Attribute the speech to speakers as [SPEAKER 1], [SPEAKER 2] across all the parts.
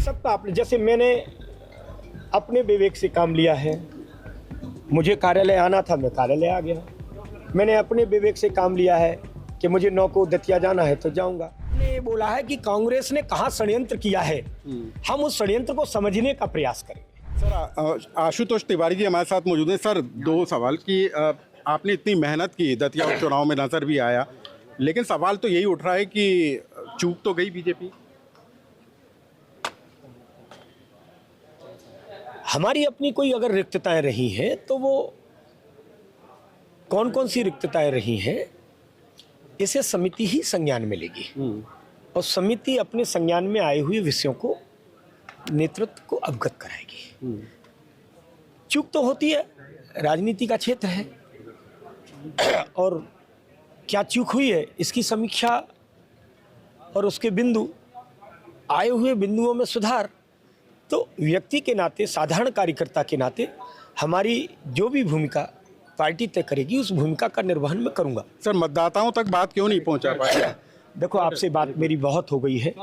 [SPEAKER 1] सबका अपने, जैसे मैंने अपने विवेक से काम लिया है, मुझे कार्यालय आना था, मैं कार्यालय आ गया। मैंने अपने विवेक से काम लिया है कि मुझे 9 को दतिया जाना है तो जाऊंगा। ने बोला है कि कांग्रेस ने कहाँ षड्यंत्र किया है, हम उस षड्यंत्र को समझने का प्रयास करेंगे।
[SPEAKER 2] सर, आशुतोष तिवारी जी हमारे साथ मौजूद हैं। सर, 2 सवाल कि आपने इतनी मेहनत की, दतिया उपचुनाव में नजर भी आया, लेकिन सवाल तो यही उठ रहा है कि चूक तो गई बीजेपी।
[SPEAKER 1] हमारी अपनी कोई अगर रिक्तताएं रही हैं तो वो कौन कौन सी रिक्तताएं रही हैं, इसे समिति ही संज्ञान में लेगी और समिति अपने संज्ञान में आए हुए विषयों को नेतृत्व को अवगत कराएगी। चूक तो होती है, राजनीति का क्षेत्र है, और क्या चूक हुई है इसकी समीक्षा और उसके बिंदु, आए हुए बिंदुओं में सुधार, तो व्यक्ति के नाते, साधारण कार्यकर्ता के नाते हमारी जो भी भूमिका पार्टी तय करेगी उस भूमिका का निर्वहन मैं करूंगा।
[SPEAKER 2] सर, मतदाताओं तक बात क्यों नहीं पहुंचा पाया?
[SPEAKER 1] देखो, आपसे बात मेरी बहुत हो गई है,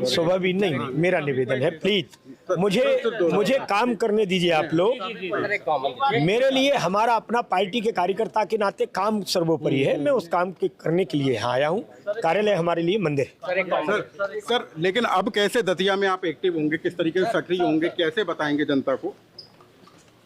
[SPEAKER 1] सुबह भी नहीं, मेरा निवेदन है प्लीज मुझे काम करने दीजिए आप लोग। मेरे लिए हमारा अपना पार्टी के कार्यकर्ता के नाते काम सर्वोपरि है, मैं उस काम के करने के लिए यहाँ आया हूँ। कार्यालय हमारे लिए मंदिर है।
[SPEAKER 2] सर, लेकिन अब कैसे दतिया में आप एक्टिव होंगे, किस तरीके से सक्रिय होंगे, कैसे बताएंगे जनता को?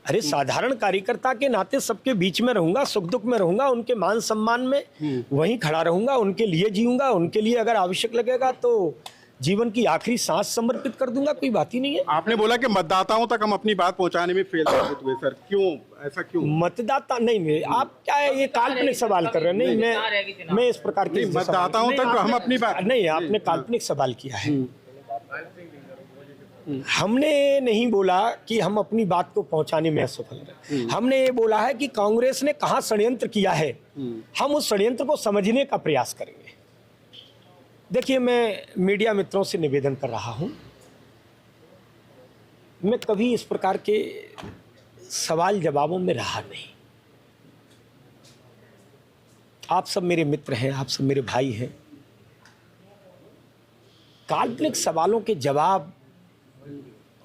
[SPEAKER 1] अरे, साधारण कार्यकर्ता के नाते सबके बीच में रहूंगा, सुख दुख में रहूंगा, उनके मान सम्मान में वहीं खड़ा रहूंगा, उनके लिए जीऊंगा, उनके लिए अगर आवश्यक लगेगा तो जीवन की आखिरी सांस समर्पित कर दूंगा, कोई बात ही नहीं है।
[SPEAKER 2] आपने बोला कि मतदाताओं तक हम अपनी बात पहुंचाने में फेल साबित हुए। सर, क्यों, ऐसा क्यों?
[SPEAKER 1] मतदाता नहीं, आप क्या है, ये काल्पनिक सवाल कर रहे हैं। नहीं, मैं इस प्रकार के
[SPEAKER 2] मतदाताओं तक हम अपनी बात
[SPEAKER 1] नहीं, आपने काल्पनिक सवाल किया है। हमने नहीं बोला कि हम अपनी बात को पहुंचाने में असफल हैं। हमने ये बोला है कि कांग्रेस ने कहाँ षड्यंत्र किया है, हम उस षड्यंत्र को समझने का प्रयास करेंगे। देखिए, मैं मीडिया मित्रों से निवेदन कर रहा हूं, मैं कभी इस प्रकार के सवाल जवाबों में रहा नहीं। आप सब मेरे मित्र हैं, आप सब मेरे भाई हैं। काल्पनिक सवालों के जवाब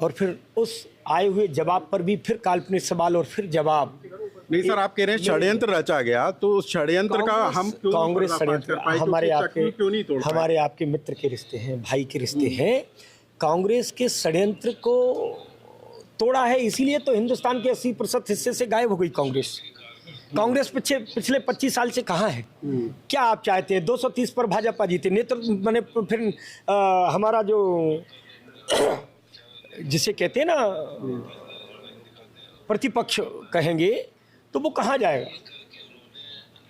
[SPEAKER 1] और फिर उस आए हुए जवाब पर भी फिर काल्पनिक सवाल और फिर जवाब।
[SPEAKER 2] नहीं सर, आप कह रहे हैं षड्यंत्र रचा गया, तो उस षड्यंत्र का हम क्यों
[SPEAKER 1] कांग्रेस षड्यंत्र, हमारे आपके मित्र के रिश्ते हैं, भाई के रिश्ते हैं। कांग्रेस के षड्यंत्र को तोड़ा है, इसीलिए तो हिंदुस्तान के 80% हिस्से से गायब हो गई कांग्रेस। कांग्रेस पिछले 25 साल से कहाँ है? क्या आप चाहते हैं 230 पर भाजपा जीते, नेतृत्व बने, फिर हमारा जो जिसे कहते हैं ना प्रतिपक्ष कहेंगे, तो वो कहाँ जाएगा?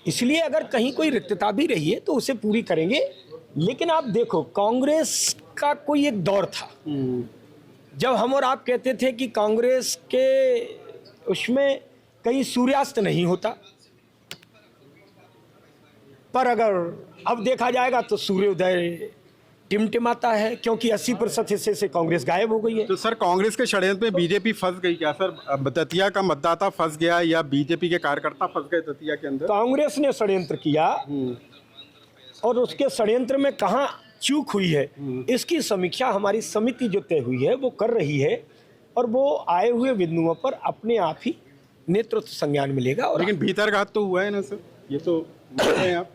[SPEAKER 1] इसलिए अगर कहीं कोई रिक्तता भी रही है तो उसे पूरी करेंगे। लेकिन आप देखो, कांग्रेस का कोई एक दौर था जब हम और आप कहते थे कि कांग्रेस के उसमें कहीं सूर्यास्त नहीं होता, पर अगर अब देखा जाएगा तो सूर्योदय टिमटिमाता है, क्योंकि 80% हिस्से से कांग्रेस गायब हो गई है।
[SPEAKER 2] तो सर, कांग्रेस के षड्यंत्र में बीजेपी फंस गई क्या सर? दतिया का मतदाता फंस गया या बीजेपी के कार्यकर्ता फंस गए दतिया के अंदर?
[SPEAKER 1] कांग्रेस ने षड्यंत्र किया और उसके षड्यंत्र में कहाँ चूक हुई है, इसकी समीक्षा हमारी समिति जो तय हुई है वो कर रही है, और वो आए हुए बिंदुओं पर अपने आप ही नेतृत्व संज्ञान मिलेगा। और
[SPEAKER 2] लेकिन भीतरघात तो हुआ है ना सर, ये तो मानते हैं आप?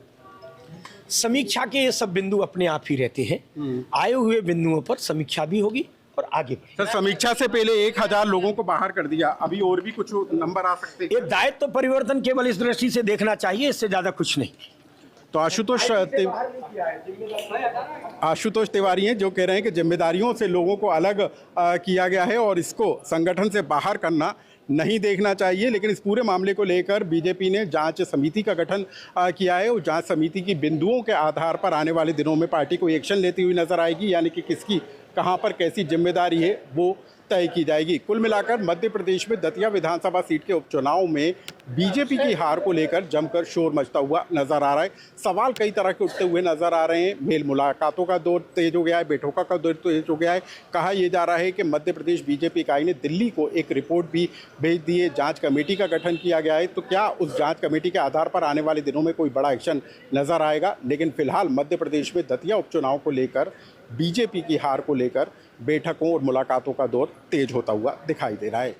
[SPEAKER 1] समीक्षा के ये सब बिंदु अपने आप ही रहते हैं। आए हुए बिंदुओं पर समीक्षा भी होगी और आगे भी।
[SPEAKER 2] सर, समीक्षा से पहले 1000 लोगों को बाहर कर दिया, अभी और भी कुछ नंबर आ सकते हैं?
[SPEAKER 1] ये दायित्व तो परिवर्तन केवल इस दृष्टि से देखना चाहिए, इससे ज्यादा कुछ नहीं।
[SPEAKER 2] तो आशुतोष तिवारी हैं जो कह रहे हैं कि जिम्मेदारियों से लोगों को अलग किया गया है और इसको संगठन से बाहर करना नहीं देखना चाहिए। लेकिन इस पूरे मामले को लेकर बीजेपी ने जांच समिति का गठन किया है और जांच समिति की बिंदुओं के आधार पर आने वाले दिनों में पार्टी को एक्शन लेती हुई नजर आएगी, यानी कि किसकी कहां पर कैसी जिम्मेदारी है वो तय की जाएगी। कुल मिलाकर मध्य प्रदेश में दतिया विधानसभा सीट के उपचुनाव में बीजेपी की हार को लेकर जमकर शोर मचता हुआ नजर आ रहा है। सवाल कई तरह के उठते हुए नजर आ रहे हैं। मेल मुलाकातों का दौर तेज हो गया है, बैठकों का दौर तेज हो गया है। कहा यह जा रहा है कि मध्य प्रदेश बीजेपी इकाई ने दिल्ली को एक रिपोर्ट भी भेज दी है, जांच कमेटी का गठन किया गया है। तो क्या उस जांच कमेटी के आधार पर आने वाले दिनों में कोई बड़ा एक्शन नजर आएगा? लेकिन फिलहाल मध्य प्रदेश में दतिया उपचुनाव को लेकर, बीजेपी की हार को लेकर बैठकों और मुलाकातों का दौर तेज होता हुआ दिखाई दे रहा है।